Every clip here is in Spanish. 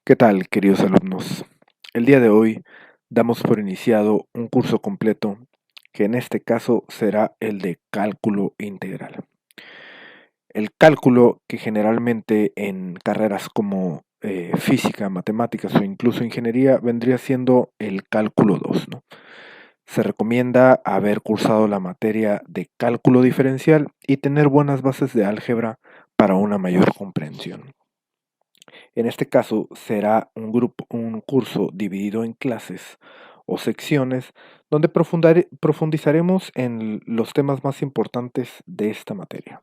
¿Qué tal, queridos alumnos? El día de hoy damos por iniciado un curso completo que en este caso será el de cálculo integral. El cálculo que generalmente en carreras como física, matemáticas o incluso ingeniería vendría siendo el cálculo 2, ¿no? Se recomienda haber cursado la materia de cálculo diferencial y tener buenas bases de álgebra para una mayor comprensión. En este caso será un curso dividido en clases o secciones donde profundizaremos en los temas más importantes de esta materia.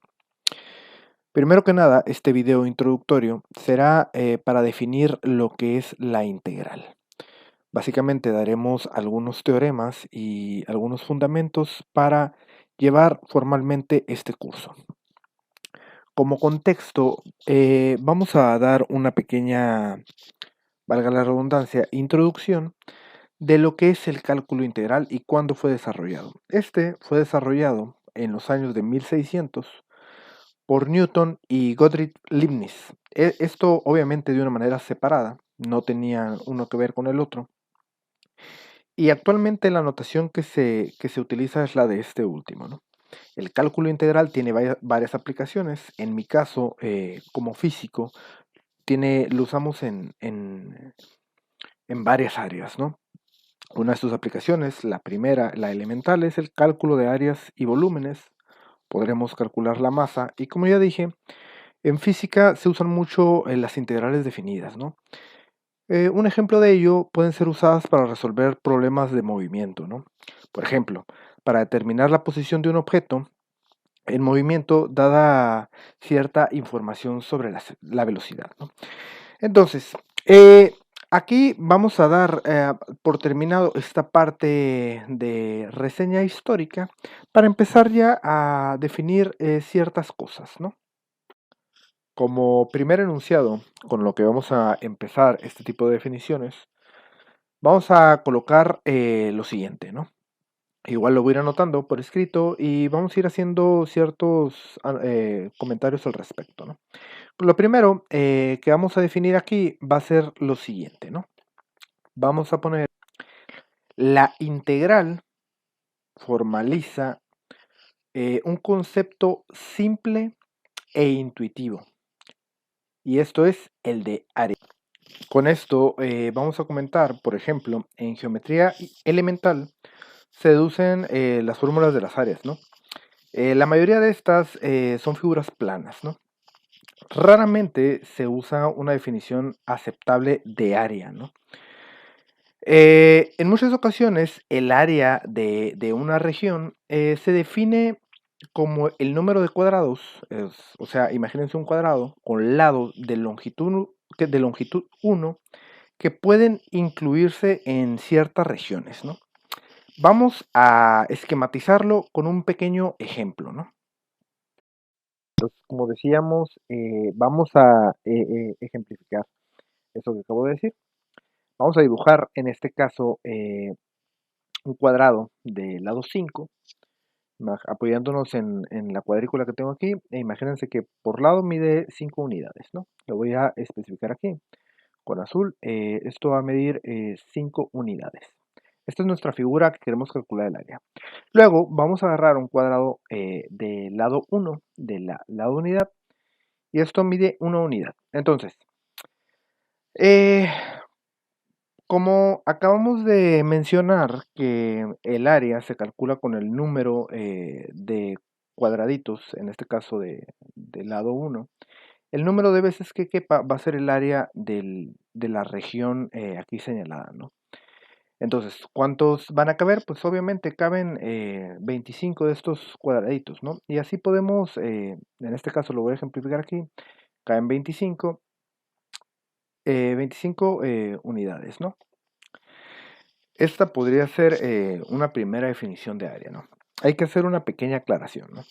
Primero que nada, este video introductorio será para definir lo que es la integral. Básicamente daremos algunos teoremas y algunos fundamentos para llevar formalmente este curso. Como contexto, vamos a dar una pequeña, valga la redundancia, introducción de lo que es el cálculo integral y cuándo fue desarrollado. Este fue desarrollado en los años de 1600 por Newton y Gottlieb Leibniz. Esto obviamente de una manera separada, no tenían uno que ver con el otro. Y actualmente la notación que se utiliza es la de este último, ¿no? El cálculo integral tiene varias aplicaciones. En mi caso, como físico, lo usamos en varias áreas, ¿no? Una de sus aplicaciones, la primera, la elemental, es el cálculo de áreas y volúmenes. Podremos calcular la masa y como ya dije, en física se usan mucho las integrales definidas, ¿no? Un ejemplo de ello pueden ser usadas para resolver problemas de movimiento, ¿no? Por ejemplo, para determinar la posición de un objeto en movimiento dada cierta información sobre la velocidad, ¿no? Entonces, aquí vamos a dar por terminado esta parte de reseña histórica para empezar ya a definir ciertas cosas, ¿no? Como primer enunciado, con lo que vamos a empezar este tipo de definiciones, vamos a colocar lo siguiente, ¿no? Igual lo voy a ir anotando por escrito y vamos a ir haciendo ciertos comentarios al respecto, ¿no? Lo primero que vamos a definir aquí va a ser lo siguiente, ¿no? Vamos a poner la integral formaliza un concepto simple e intuitivo, y esto es el de área. Con esto vamos a comentar, por ejemplo, en geometría elemental se deducen las fórmulas de las áreas, ¿no? La mayoría de estas son figuras planas, ¿no? Raramente se usa una definición aceptable de área, ¿no? En muchas ocasiones, el área de una región se define como el número de cuadrados, o sea, imagínense un cuadrado con lados de longitud 1 que pueden incluirse en ciertas regiones, ¿no? Vamos a esquematizarlo con un pequeño ejemplo, ¿no? Entonces, como decíamos, vamos a ejemplificar eso que acabo de decir. Vamos a dibujar en este caso un cuadrado de lado 5, apoyándonos en la cuadrícula que tengo aquí. Imagínense que por lado mide 5 unidades, ¿no? Lo voy a especificar aquí con azul. Esto va a medir 5 unidades. Esta es nuestra figura que queremos calcular el área. Luego vamos a agarrar un cuadrado de lado 1 de la lado unidad y esto mide 1 unidad. Entonces, eh, como acabamos de mencionar que el área se calcula con el número de cuadraditos, en este caso del lado 1, el número de veces que quepa va a ser el área de la región aquí señalada, ¿no? Entonces, ¿cuántos van a caber? Pues obviamente caben 25 de estos cuadraditos, ¿no? Y así podemos, en este caso lo voy a ejemplificar aquí, caen 25 unidades, ¿no? Esta podría ser una primera definición de área, ¿no? Hay que hacer una pequeña aclaración, ¿no?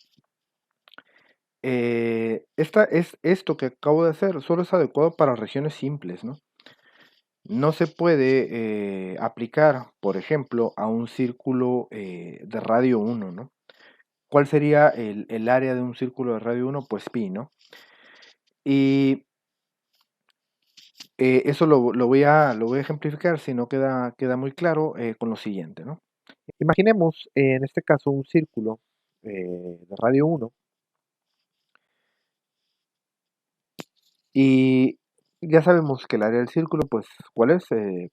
Esto que acabo de hacer solo es adecuado para regiones simples, ¿no? No se puede aplicar, por ejemplo, a un círculo de radio 1, ¿no? ¿Cuál sería el área de un círculo de radio 1? Pues pi, ¿no? Y Eso lo voy a ejemplificar si no queda muy claro con lo siguiente, ¿no? Imaginemos en este caso un círculo de radio 1 y ya sabemos que el área del círculo, pues, ¿cuál es?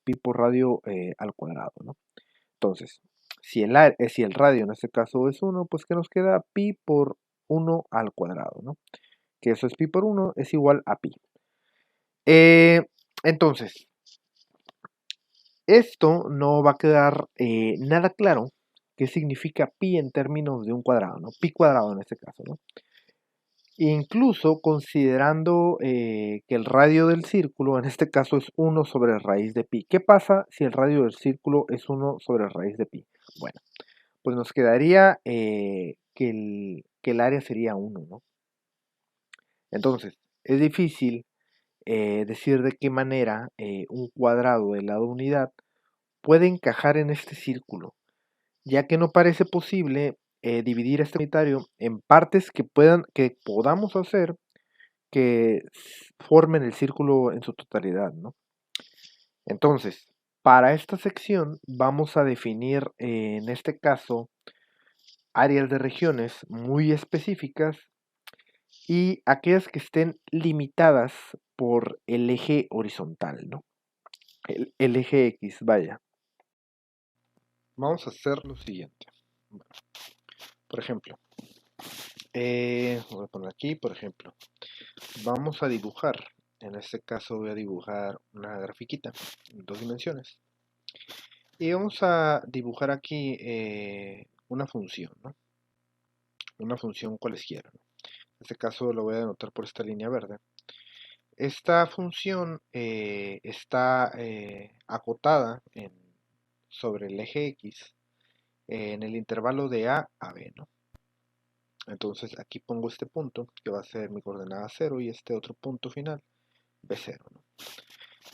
Pi por radio al cuadrado, ¿no? Entonces, si el radio en este caso es 1, pues, ¿qué nos queda? Pi por 1 al cuadrado, ¿no? Que eso es pi por 1 es igual a pi. Eh, entonces, esto no va a quedar nada claro qué significa pi en términos de un cuadrado, ¿no? Pi cuadrado en este caso, ¿no? Incluso considerando que el radio del círculo en este caso es 1 sobre raíz de pi. ¿Qué pasa si el radio del círculo es 1 sobre raíz de pi? Bueno, pues nos quedaría que el área sería 1, ¿no? Entonces, es difícil decir de qué manera un cuadrado del lado unidad puede encajar en este círculo, ya que no parece posible dividir este unitario en partes que podamos hacer que formen el círculo en su totalidad, ¿no? Entonces, para esta sección vamos a definir en este caso áreas de regiones muy específicas y aquellas que estén limitadas por el eje horizontal, ¿no? El eje X, vaya. Vamos a hacer lo siguiente. Bueno, por ejemplo, voy a poner aquí, por ejemplo, vamos a dibujar. En este caso voy a dibujar una grafiquita en 2 dimensiones. Y vamos a dibujar aquí una función, ¿no? Una función cualesquiera, ¿no? En este caso lo voy a denotar por esta línea verde. Esta función está acotada sobre el eje X en el intervalo de A a B, ¿no? Entonces aquí pongo este punto que va a ser mi coordenada 0 y este otro punto final B0, ¿no?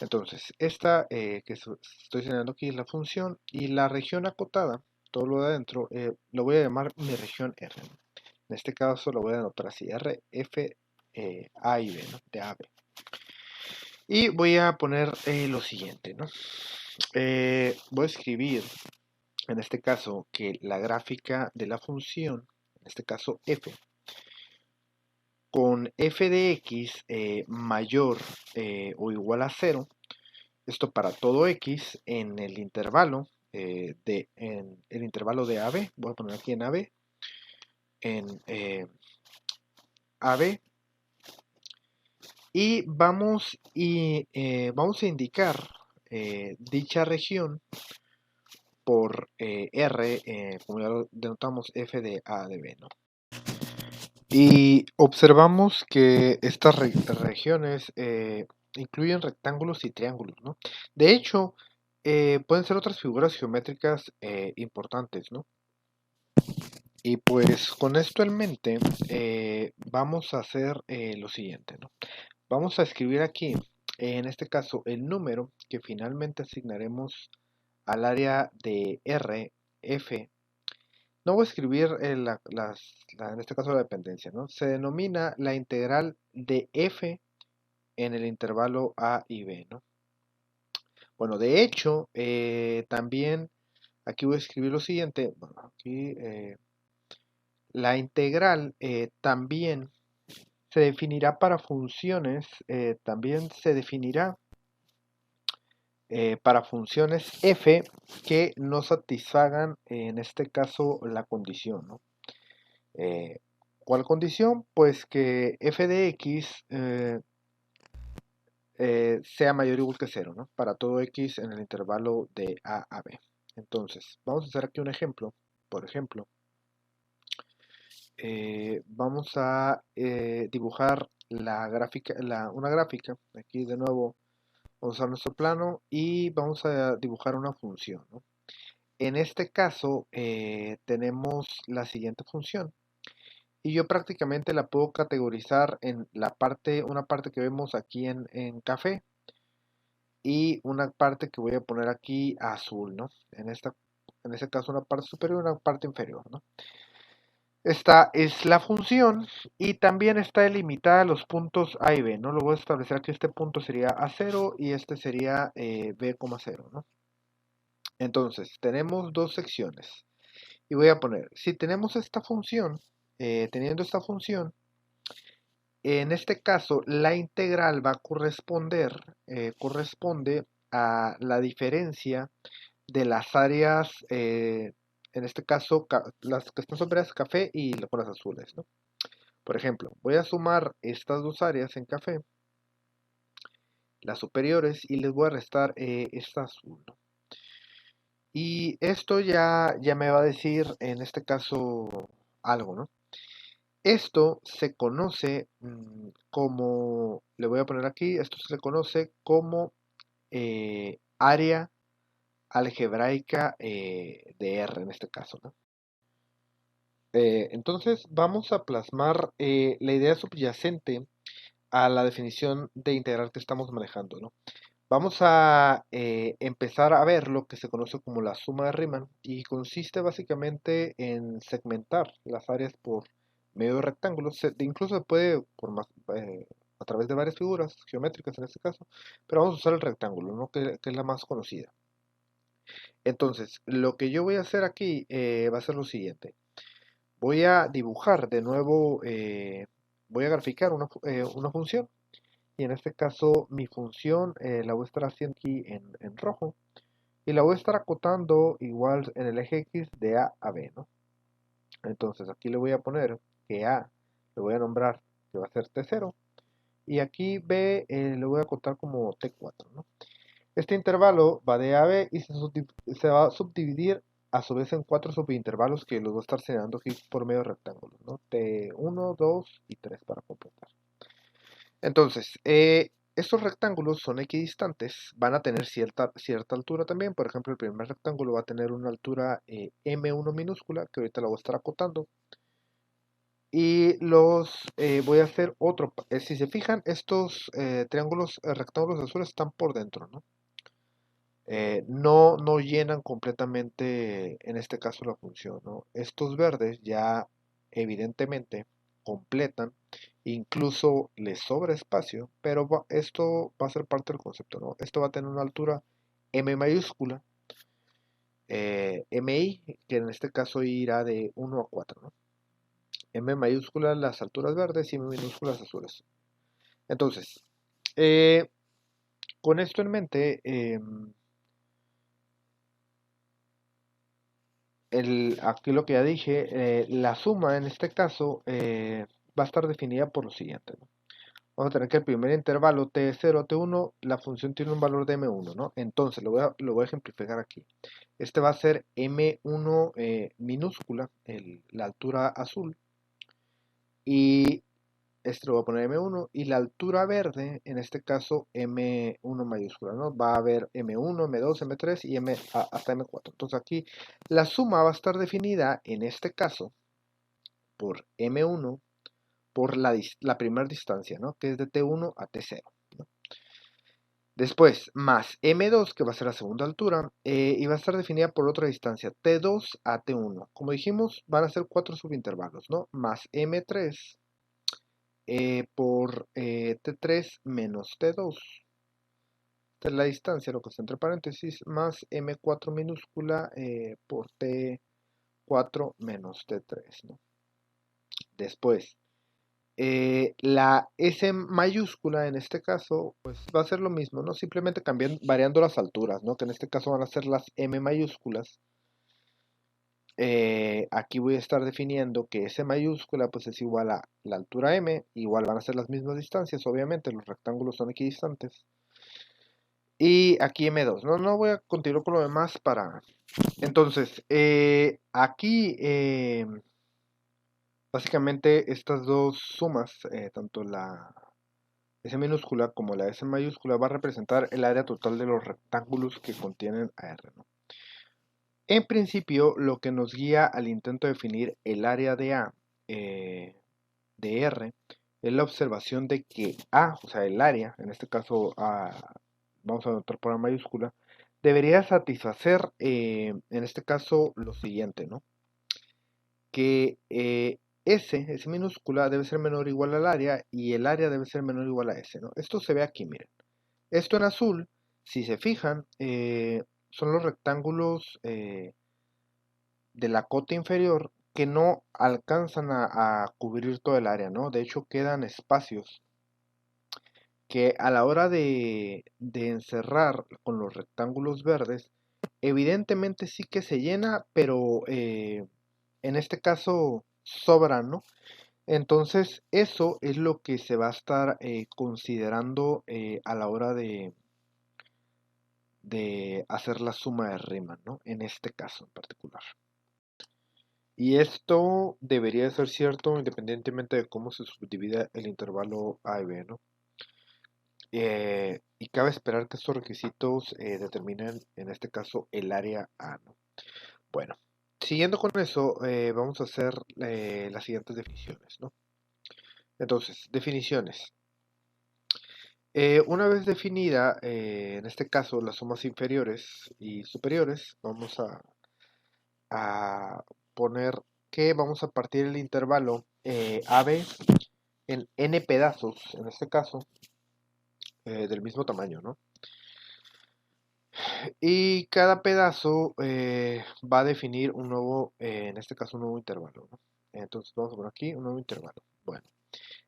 Entonces esta que estoy señalando aquí es la función y la región acotada, todo lo de adentro, lo voy a llamar mi región R, ¿no? En este caso lo voy a anotar así, R, F, A y B, ¿no? De A a B. Y voy a poner lo siguiente, ¿no? Voy a escribir, en este caso, que la gráfica de la función, en este caso f, con f de x mayor o igual a 0, esto para todo x en el intervalo de AB, voy a poner aquí en AB, en AB, y vamos a indicar dicha región por R, como ya lo denotamos, F de A de B, ¿no? Y observamos que estas regiones incluyen rectángulos y triángulos, ¿no? De hecho, pueden ser otras figuras geométricas importantes, ¿no? Y pues con esto en mente, vamos a hacer lo siguiente, ¿no? Vamos a escribir aquí, en este caso, el número que finalmente asignaremos al área de R, F. No voy a escribir en este caso la dependencia, ¿no? Se denomina la integral de f en el intervalo a y b, ¿no? Bueno, de hecho, también aquí voy a escribir lo siguiente. Bueno, aquí la integral también se definirá para funciones, también se definirá para funciones f que no satisfagan, en este caso, la condición, ¿no? ¿Cuál condición? Pues que f de x sea mayor o igual que 0, ¿no? Para todo x en el intervalo de a a b. Entonces, vamos a hacer aquí un ejemplo. Por ejemplo, vamos a dibujar una gráfica. Aquí de nuevo vamos a usar nuestro plano y vamos a dibujar una función, ¿no? En este caso tenemos la siguiente función. Y yo prácticamente la puedo categorizar en una parte que vemos aquí en café y una parte que voy a poner aquí azul, ¿no? En este caso una parte superior y una parte inferior, ¿no? Esta es la función y también está delimitada los puntos A y B, ¿no? Lo voy a establecer aquí, este punto sería A0 y este sería B,0, ¿no? Entonces, tenemos dos secciones y voy a poner, si tenemos esta función, teniendo esta función, en este caso la integral va a corresponde a la diferencia de las áreas, en este caso, las que están sombreadas café y con las azules, ¿no? Por ejemplo, voy a sumar estas dos áreas en café, las superiores, y les voy a restar esta azul, ¿no? Y esto ya me va a decir, en este caso, algo, ¿no? Esto se conoce como, le voy a poner aquí, esto se conoce como área algebraica de R en este caso, ¿no? Entonces vamos a plasmar la idea subyacente a la definición de integral que estamos manejando, ¿no? Vamos a empezar a ver lo que se conoce como la suma de Riemann y consiste básicamente en segmentar las áreas por medio de rectángulos. Incluso se puede a través de varias figuras geométricas en este caso, pero vamos a usar el rectángulo, ¿no? Que es la más conocida. Entonces, lo que yo voy a hacer aquí va a ser lo siguiente. Voy a dibujar de nuevo, voy a graficar una función. Y en este caso mi función la voy a estar haciendo aquí en rojo. Y la voy a estar acotando igual en el eje X de A a B, ¿no? Entonces aquí le voy a poner que A le voy a nombrar que va a ser T0. Y aquí B le voy a acotar como T4, ¿no? Este intervalo va de A a B y se va a subdividir a su vez en cuatro subintervalos que los voy a estar señalando aquí por medio de rectángulos, ¿no? T1, 2 y 3 para completar. Entonces, estos rectángulos son equidistantes, van a tener cierta altura también. Por ejemplo, el primer rectángulo va a tener una altura M1 minúscula, que ahorita la voy a estar acotando. Y voy a hacer otro. Si se fijan, estos rectángulos azules están por dentro, ¿no? No llenan completamente, en este caso, la función, ¿no? Estos verdes ya evidentemente completan, incluso les sobra espacio, pero esto va a ser parte del concepto, ¿no? Esto va a tener una altura M mayúscula, MI, que en este caso irá de 1 a 4, ¿no? M mayúscula las alturas verdes y M minúsculas azules. Entonces, con esto en mente, aquí lo que ya dije, la suma en este caso va a estar definida por lo siguiente, ¿no? Vamos a tener que el primer intervalo T0, T1, la función tiene un valor de M1, ¿no? Entonces lo voy a ejemplificar aquí. Este va a ser M1 minúscula, la altura azul, y este lo voy a poner M1, y la altura verde, en este caso M1 mayúscula, ¿no? Va a haber M1, M2, M3 y hasta M4. Entonces aquí la suma va a estar definida, en este caso, por M1, por la primera distancia, ¿no? Que es de T1 a T0, ¿no? Después, más M2, que va a ser la segunda altura, y va a estar definida por otra distancia, T2 a T1. Como dijimos, van a ser cuatro subintervalos, ¿no? Más M3 por T3 menos T2. Esta es la distancia, lo que está entre paréntesis, más M4 minúscula por T4 menos T3, ¿no? Después, la S mayúscula en este caso, pues va a ser lo mismo, ¿no? Simplemente variando las alturas, ¿no? Que en este caso van a ser las M mayúsculas. Aquí voy a estar definiendo que S mayúscula pues es igual a la altura M, igual van a ser las mismas distancias, obviamente los rectángulos son equidistantes. Y aquí M2, no voy a continuar con lo demás para... Entonces, aquí básicamente estas dos sumas, tanto la S minúscula como la S mayúscula, va a representar el área total de los rectángulos que contienen a R, ¿no? En principio, lo que nos guía al intento de definir el área de A de R es la observación de que A, o sea, el área, en este caso vamos a anotar por A mayúscula, debería satisfacer, en este caso, lo siguiente, ¿no? que S minúscula debe ser menor o igual al área y el área debe ser menor o igual a S, ¿no? Esto se ve aquí, miren. Esto en azul, si se fijan, son los rectángulos de la cota inferior que no alcanzan a cubrir todo el área, ¿no? De hecho, quedan espacios que a la hora de encerrar con los rectángulos verdes, evidentemente sí que se llena, pero en este caso sobra, ¿no? Entonces, eso es lo que se va a estar considerando a la hora de hacer la suma de Riemann, ¿no? En este caso en particular. Y esto debería ser cierto independientemente de cómo se subdivida el intervalo A y B, ¿no? Y cabe esperar que estos requisitos determinen, en este caso, el área A, ¿no? Bueno, siguiendo con eso, vamos a hacer las siguientes definiciones, ¿no? Entonces, definiciones. Una vez definida, en este caso, las sumas inferiores y superiores, vamos a poner que vamos a partir el intervalo AB en n pedazos, en este caso, del mismo tamaño, ¿no? Y cada pedazo va a definir un nuevo, en este caso, un nuevo intervalo, ¿no? Entonces vamos a poner aquí un nuevo intervalo. Bueno,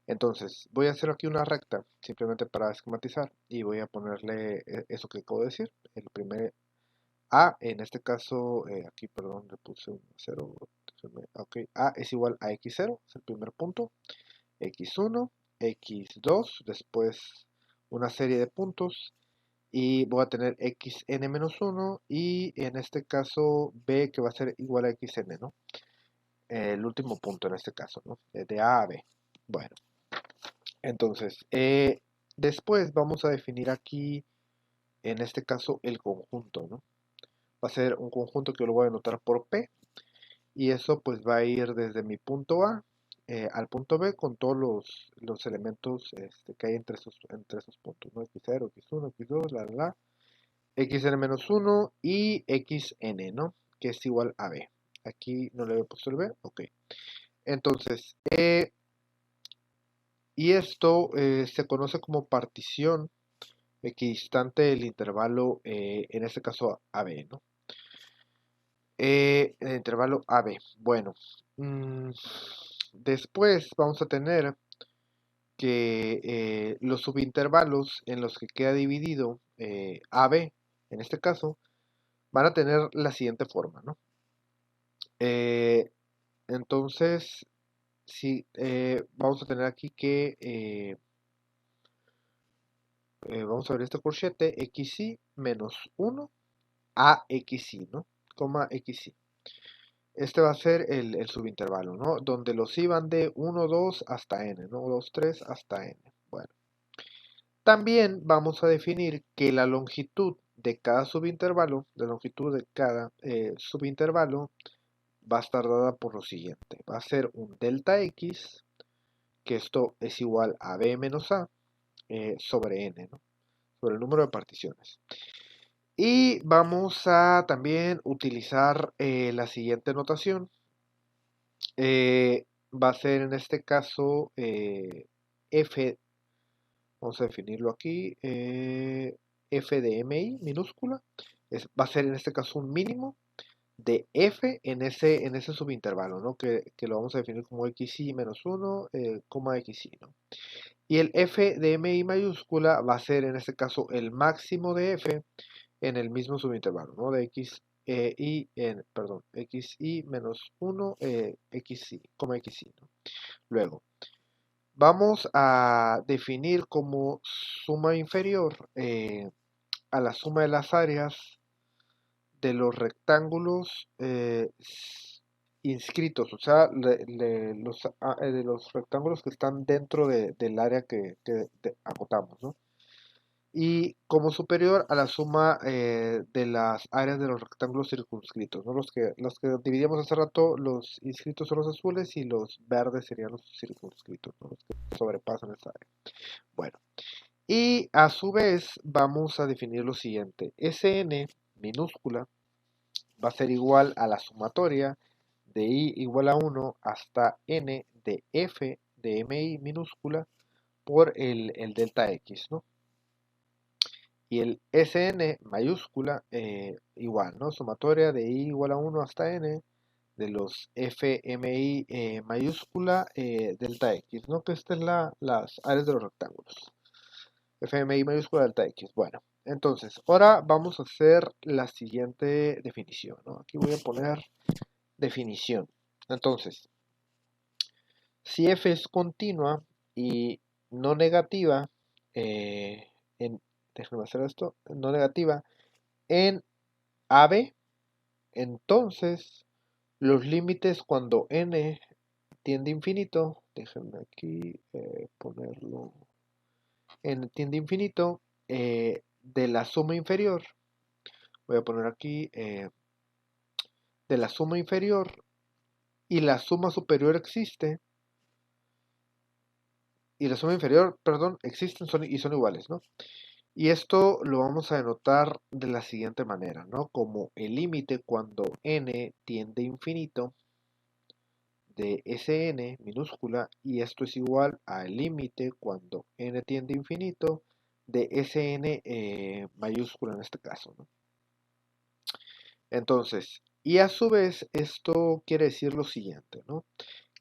entonces voy a hacer aquí una recta, simplemente para esquematizar, y voy a ponerle eso que acabo de decir, el primer A, en este caso, aquí, perdón, le puse un 0, ok, A es igual a x0, es el primer punto, x1, x2, después una serie de puntos, y voy a tener xn-1 y en este caso b que va a ser igual a xn, ¿no? El último punto en este caso, ¿no? De A a B. Bueno, entonces, después vamos a definir aquí, en este caso, el conjunto, ¿no? Va a ser un conjunto que lo voy a anotar por P y eso pues va a ir desde mi punto A al punto B con todos los elementos que hay entre esos puntos, ¿no? X0, X1, X2, la xn-1 y xn, ¿no? Que es igual a b. Aquí no le había puesto el b, ok. Entonces, y esto se conoce como partición equidistante del intervalo, en este caso AB, ¿no? El intervalo AB. Bueno, después vamos a tener que los subintervalos en los que queda dividido AB, en este caso, van a tener la siguiente forma, ¿no? Entonces, sí, vamos a tener aquí que vamos a ver este corchete xy menos 1 a xy, ¿no? Coma xy. Este va a ser el subintervalo, ¿no? Donde los i van de 1, 2 hasta n, ¿no? 2, 3 hasta n. Bueno. También vamos a definir que la longitud de cada subintervalo, la longitud de cada subintervalo, va a estar dada por lo siguiente. Va a ser un delta x, que esto es igual a b menos a sobre n, ¿no? Sobre el número de particiones. Y vamos a también utilizar la siguiente notación. Va a ser en este caso f, vamos a definirlo aquí, f de mi minúscula, va a ser en este caso un mínimo de f en ese subintervalo, ¿no? Que lo vamos a definir como xy menos 1, xy, ¿no? Y el f de mi mayúscula va a ser en este caso el máximo de f en el mismo subintervalo, ¿no? De xy menos 1, xy, xy, ¿no? Luego, vamos a definir como suma inferior a la suma de las áreas de los rectángulos inscritos, o sea, de los rectángulos que están dentro del área que acotamos, ¿no? Y como superior a la suma de las áreas de los rectángulos circunscritos, ¿no? Los que dividíamos hace rato, los inscritos son los azules y los verdes serían los circunscritos, ¿no? Los que sobrepasan esa área. Bueno, y a su vez vamos a definir lo siguiente. Sn minúscula va a ser igual a la sumatoria de i igual a 1 hasta n de f de mi minúscula por el delta x, ¿no? Y el Sn mayúscula igual, ¿no? Sumatoria de i igual a 1 hasta n de los fmi mayúscula delta x, ¿no? Que esta es las áreas de los rectángulos. Fmi mayúscula delta x. Bueno, entonces, ahora vamos a hacer la siguiente definición, ¿no? Aquí voy a poner definición. Entonces, si f es continua y no negativa, déjenme hacer esto, no negativa, en AB, entonces los límites cuando n tiende a infinito, déjenme aquí ponerlo, n tiende a infinito, de la suma inferior, voy a poner aquí de la suma inferior y la suma superior existe, y la suma inferior, perdón, existen y son iguales, ¿no? Y esto lo vamos a denotar de la siguiente manera, ¿no? Como el límite cuando n tiende a infinito de Sn minúscula, y esto es igual al límite cuando n tiende a infinito de Sn mayúscula en este caso, ¿no? Entonces, y a su vez esto quiere decir lo siguiente, ¿no?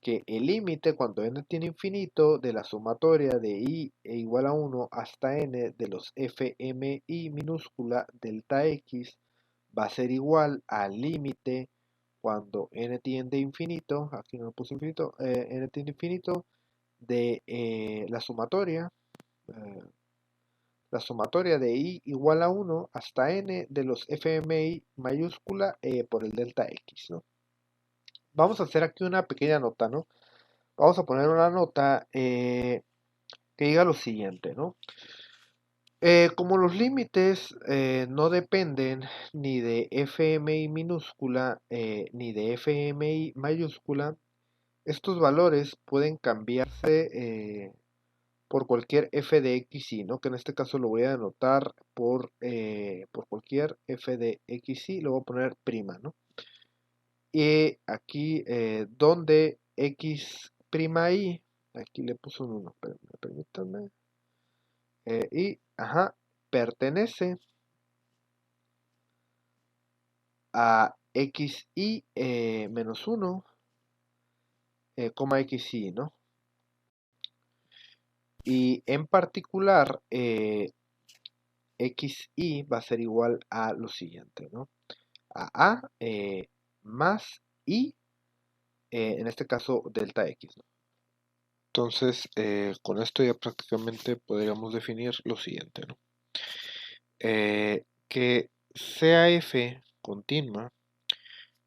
Que el límite cuando n tiene infinito de la sumatoria de i e igual a 1 hasta n de los fmi minúscula delta x va a ser igual al límite cuando n tiende a infinito, aquí no lo puse infinito, n tiende a infinito de eh, la sumatoria de i igual a 1 hasta n de los fmi mayúscula por el delta x, ¿no? Vamos a hacer aquí una pequeña nota, ¿no? Vamos a poner una nota que diga lo siguiente, ¿no? Como los límites no dependen ni de fmi minúscula ni de fmi mayúscula, estos valores pueden cambiarse por cualquier f de xy, ¿no? Que en este caso lo voy a anotar por cualquier f de xy, lo voy a poner prima, ¿no? Y aquí donde x prima y, aquí le puse un 1, permítanme, ajá, pertenece a xy menos 1, xy, ¿no? Y en particular, xy va a ser igual a lo siguiente, ¿no? A más y, en este caso, delta x, ¿no? Entonces, con esto ya prácticamente podríamos definir lo siguiente, ¿no? Que sea f continua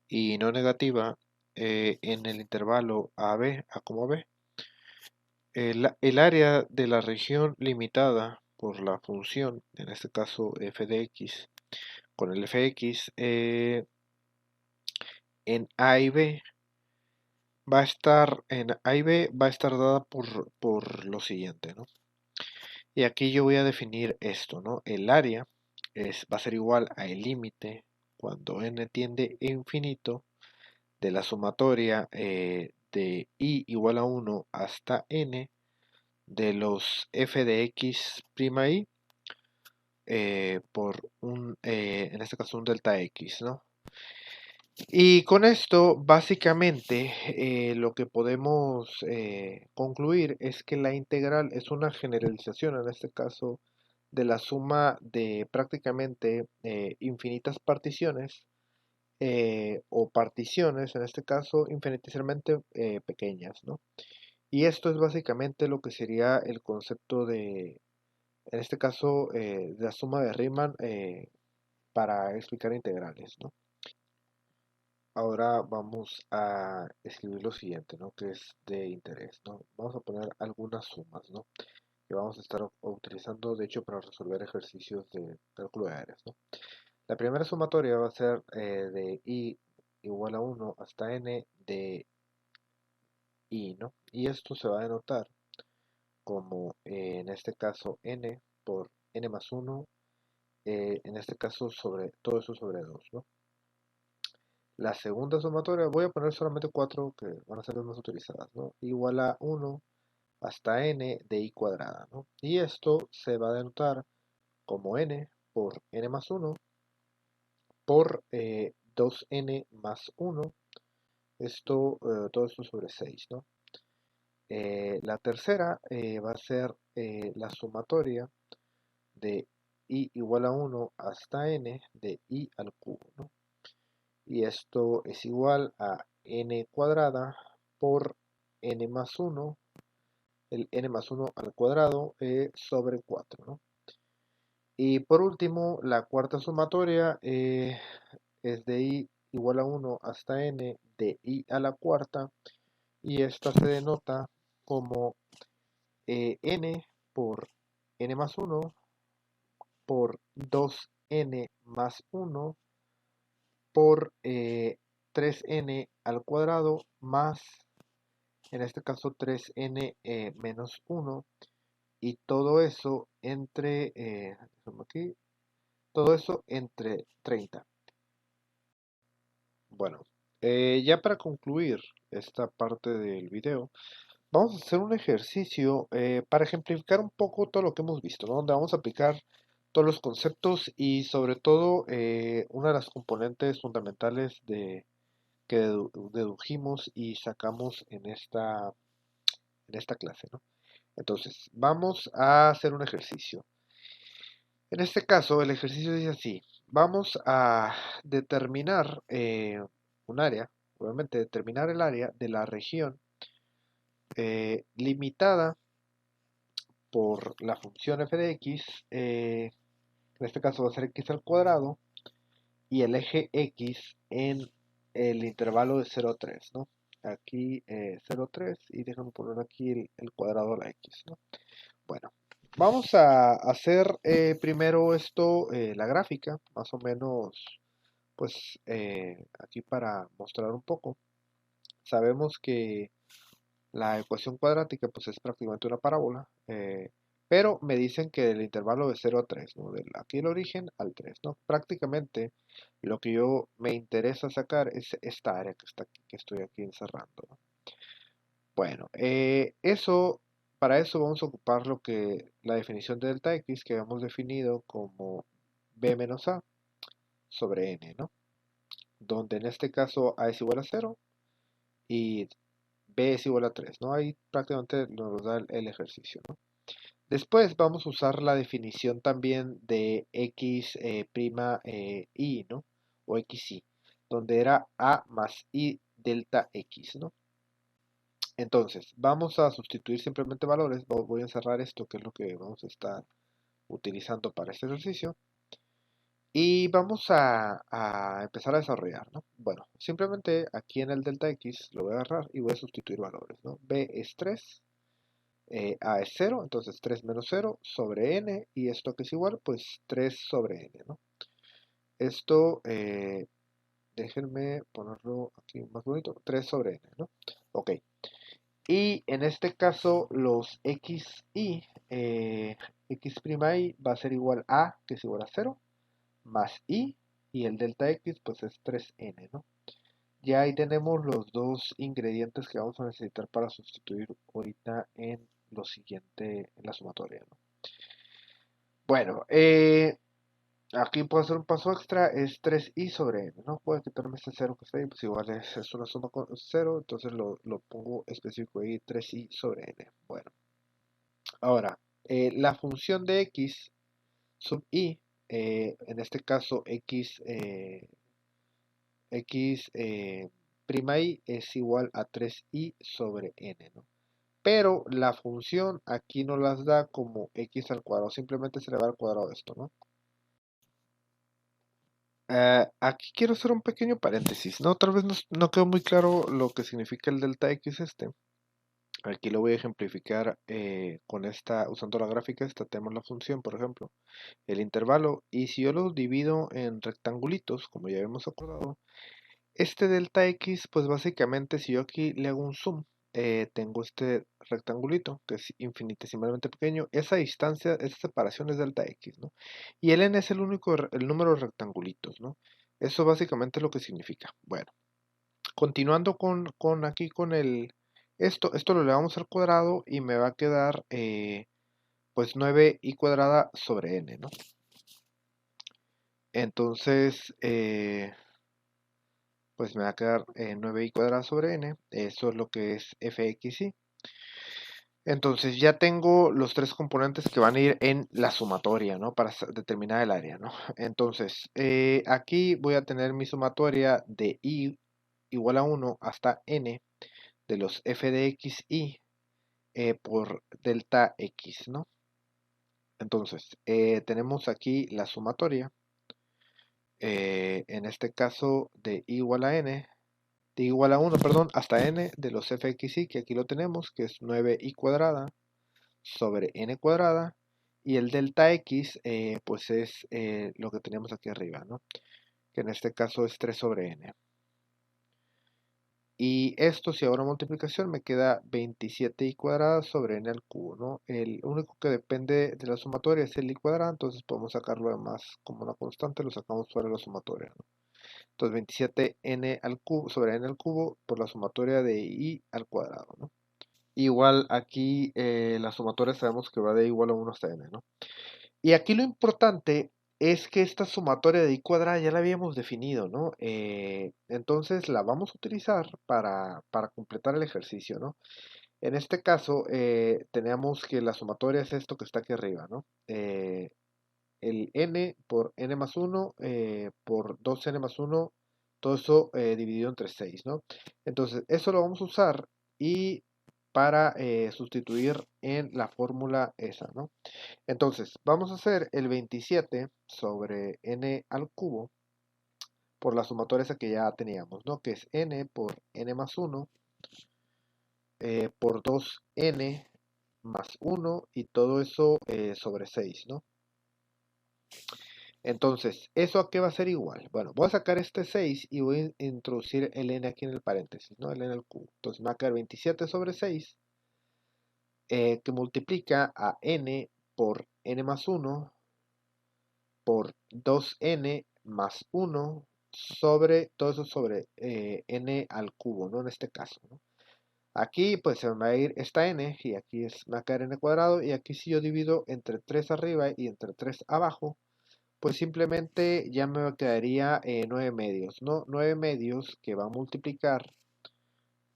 y no negativa en el intervalo AB, A como B, el área de la región limitada por la función, en este caso f de x, con el fx en A y B va a estar en A y B va a estar dada por lo siguiente, ¿no? Y aquí yo voy a definir esto, ¿no? El área va a ser igual a el límite cuando n tiende a infinito de la sumatoria de i igual a 1 hasta n de los f de x' i por en este caso un delta x, ¿no? Y con esto, básicamente, lo que podemos concluir es que la integral es una generalización, en este caso, de la suma de prácticamente infinitas particiones o particiones, en este caso, infinitesimalmente pequeñas, ¿no? Y esto es básicamente lo que sería el concepto de, en este caso, de la suma de Riemann para explicar integrales, ¿no? Ahora vamos a escribir lo siguiente, ¿no? Que es de interés, ¿no? Vamos a poner algunas sumas, ¿no? Que vamos a estar utilizando, de hecho, para resolver ejercicios de cálculo de áreas, ¿no? La primera sumatoria va a ser de i igual a 1 hasta n de i, ¿no? Y esto se va a denotar como, en este caso, n por n más 1, en este caso, sobre todo eso sobre 2, ¿no? La segunda sumatoria, voy a poner solamente 4 que van a ser las más utilizadas, ¿no? Igual a 1 hasta n de i cuadrada, ¿no? Y esto se va a denotar como n por n más 1 por 2n más 1, todo esto sobre 6, ¿no? La tercera va a ser la sumatoria de i igual a 1 hasta n de i al cubo, ¿no? Y esto es igual a n cuadrada por n más 1, el n más 1 al cuadrado sobre 4, ¿no? Y por último, la cuarta sumatoria es de i igual a 1 hasta n de i a la cuarta, y esta se denota como n por n más 1 por 2n más 1 por 3n al cuadrado más, en este caso, 3n menos 1, y todo eso entre, aquí, todo eso entre 30. Bueno, ya para concluir esta parte del video, vamos a hacer un ejercicio para ejemplificar un poco todo lo que hemos visto, ¿no? Donde vamos a aplicar todos los conceptos y sobre todo una de las componentes fundamentales que dedujimos y sacamos en esta clase, ¿no? Entonces, vamos a hacer un ejercicio. En este caso, el ejercicio dice así: vamos a determinar un área, obviamente determinar el área de la región limitada por la función f de x, en este caso va a ser x al cuadrado, y el eje x en el intervalo de 0 a 3, ¿no? Aquí 0 a 3, y déjame poner aquí el cuadrado a la x, ¿no? Bueno, vamos a hacer primero esto, la gráfica, más o menos, pues aquí para mostrar un poco. Sabemos que la ecuación cuadrática pues es prácticamente una parábola, pero me dicen que el intervalo de 0 a 3, ¿no? Aquí el origen al 3, ¿no? Prácticamente lo que yo me interesa sacar es esta área que está aquí, que estoy aquí encerrando, ¿no? Bueno, para eso vamos a ocupar la definición de delta x que habíamos definido como b menos a sobre n, ¿no? Donde en este caso a es igual a 0 y b es igual a 3, ¿no? Ahí prácticamente nos da el ejercicio, ¿no? Después vamos a usar la definición también de x prima i, ¿no? O xi, donde era a más i delta x, ¿no? Entonces, vamos a sustituir simplemente valores. Voy a encerrar esto, que es lo que vamos a estar utilizando para este ejercicio. Y vamos a empezar a desarrollar, ¿no? Bueno, simplemente aquí en el delta x lo voy a agarrar y voy a sustituir valores, ¿no? B es 3, A es 0, entonces 3 menos 0 sobre n, y esto que es igual, pues 3 sobre n, ¿no? Esto, déjenme ponerlo aquí más bonito, 3 sobre n, ¿no? Ok. Y en este caso los xi, x'y va a ser igual a, que es igual a 0, más i, y el delta x pues es 3n, ¿no? Ya ahí tenemos los dos ingredientes que vamos a necesitar para sustituir ahorita en lo siguiente, en la sumatoria, ¿no? Bueno, aquí puedo hacer un paso extra, es 3i sobre n, ¿no? Puedo quitarme este 0 que está ahí, pues igual es una suma con 0, entonces lo pongo específico ahí, 3i sobre n. Bueno, ahora, la función de x sub i, en este caso x prima i es igual a 3i sobre n, ¿no? Pero la función aquí nos las da como x al cuadrado, simplemente se le va al cuadrado esto, ¿no? Aquí quiero hacer un pequeño paréntesis, ¿no? Tal vez no quedó muy claro lo que significa el delta x este. Aquí lo voy a ejemplificar usando la gráfica. Tenemos la función, por ejemplo, el intervalo, y si yo lo divido en rectangulitos, como ya habíamos acordado, este delta x, pues básicamente si yo aquí le hago un zoom, tengo este rectangulito que es infinitesimalmente pequeño. Esa distancia, esa separación es delta x, ¿no? Y el n es el número de rectangulitos, ¿no? Eso básicamente es lo que significa. Bueno, continuando con aquí con esto lo elevamos al cuadrado y me va a quedar pues 9i cuadrada sobre n, ¿no? Entonces, pues me va a quedar 9i cuadrada sobre n, eso es lo que es fxy. Entonces ya tengo los tres componentes que van a ir en la sumatoria, ¿no? Para determinar el área, ¿no? Entonces, aquí voy a tener mi sumatoria de i igual a 1 hasta n de los f de x y por delta x, ¿no? Entonces, tenemos aquí la sumatoria, en este caso de i igual a n, de i igual a 1, perdón, hasta n de los fxy, que aquí lo tenemos, que es 9i cuadrada sobre n cuadrada, y el delta x pues es lo que tenemos aquí arriba, ¿no? Que en este caso es 3 sobre n. Y esto, si hago una multiplicación, me queda 27i cuadrada sobre n al cubo, ¿no? El único que depende de la sumatoria es el i cuadrada, entonces podemos sacarlo además como una constante, lo sacamos fuera de la sumatoria, ¿no? Entonces 27n al cubo sobre n al cubo por la sumatoria de i al cuadrado, ¿no? Igual aquí la sumatoria sabemos que va de igual a 1 hasta n, ¿no? Y aquí lo importante es que esta sumatoria de i cuadrada ya la habíamos definido, ¿no? Entonces la vamos a utilizar para completar el ejercicio, ¿no? En este caso, tenemos que la sumatoria es esto que está aquí arriba, ¿no? El n por n más 1 por 2n más 1, todo eso dividido entre 6, ¿no? Entonces, eso lo vamos a usar y para sustituir en la fórmula esa, ¿no? Entonces, vamos a hacer el 27 sobre n al cubo por la sumatoria esa que ya teníamos, ¿no? Que es n por n más 1 por 2n más 1 y todo eso sobre 6, ¿no? Entonces, ¿eso a qué va a ser igual? Bueno, voy a sacar este 6 y voy a introducir el n aquí en el paréntesis, ¿no? El n al cubo. Entonces me va a quedar 27 sobre 6 que multiplica a n por n más 1 por 2n más 1 sobre, todo eso sobre n al cubo, ¿no? En este caso, ¿no? Aquí pues se me va a ir esta n y aquí me va a caer n cuadrado y aquí si yo divido entre 3 arriba y entre 3 abajo, pues simplemente ya me quedaría 9 medios, ¿no? 9 medios que va a multiplicar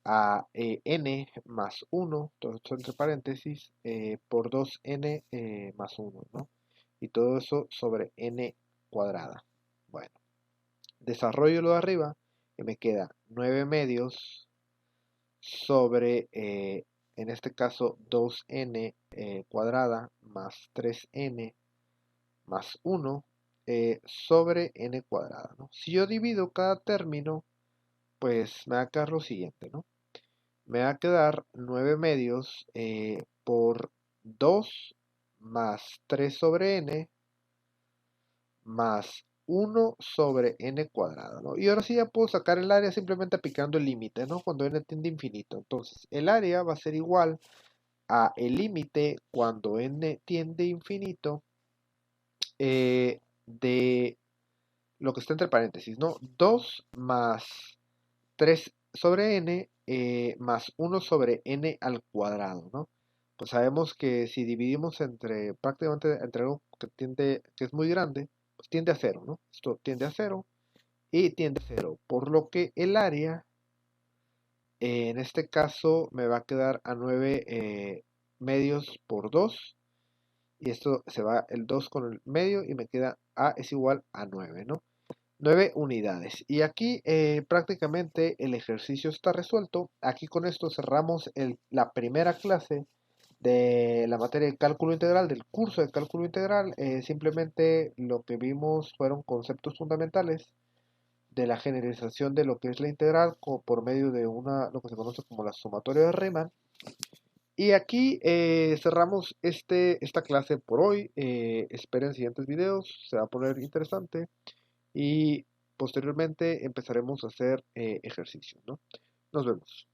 a n más 1, todo esto entre paréntesis, por 2n más 1, ¿no? Y todo eso sobre n cuadrada. Bueno, desarrollo lo de arriba y me queda 9 medios sobre, en este caso, 2n cuadrada más 3n más 1 sobre n cuadrada, ¿no? Si yo divido cada término, pues me va a quedar lo siguiente, ¿no? Me va a quedar 9 medios por 2 más 3 sobre n más 1 sobre n cuadrado, ¿no? Y ahora sí ya puedo sacar el área simplemente aplicando el límite, ¿no? Cuando n tiende a infinito. Entonces, el área va a ser igual a el límite cuando n tiende a infinito de lo que está entre paréntesis, ¿no? 2 más 3 sobre n más 1 sobre n al cuadrado, ¿no? Pues sabemos que si dividimos entre prácticamente entre algo que es muy grande, pues tiende a cero, ¿no? Esto tiende a cero y tiende a cero, por lo que el área en este caso me va a quedar a 9 medios por 2 y esto se va el 2 con el medio y me queda a es igual a 9, ¿no? 9 unidades. Y aquí prácticamente el ejercicio está resuelto. Aquí con esto cerramos la primera clase de la materia de cálculo integral, del curso de cálculo integral. Simplemente lo que vimos fueron conceptos fundamentales de la generalización de lo que es la integral por medio de lo que se conoce como la sumatoria de Riemann. Y aquí cerramos esta clase por hoy. Esperen siguientes videos, se va a poner interesante. Y posteriormente empezaremos a hacer ejercicios, ¿no? Nos vemos.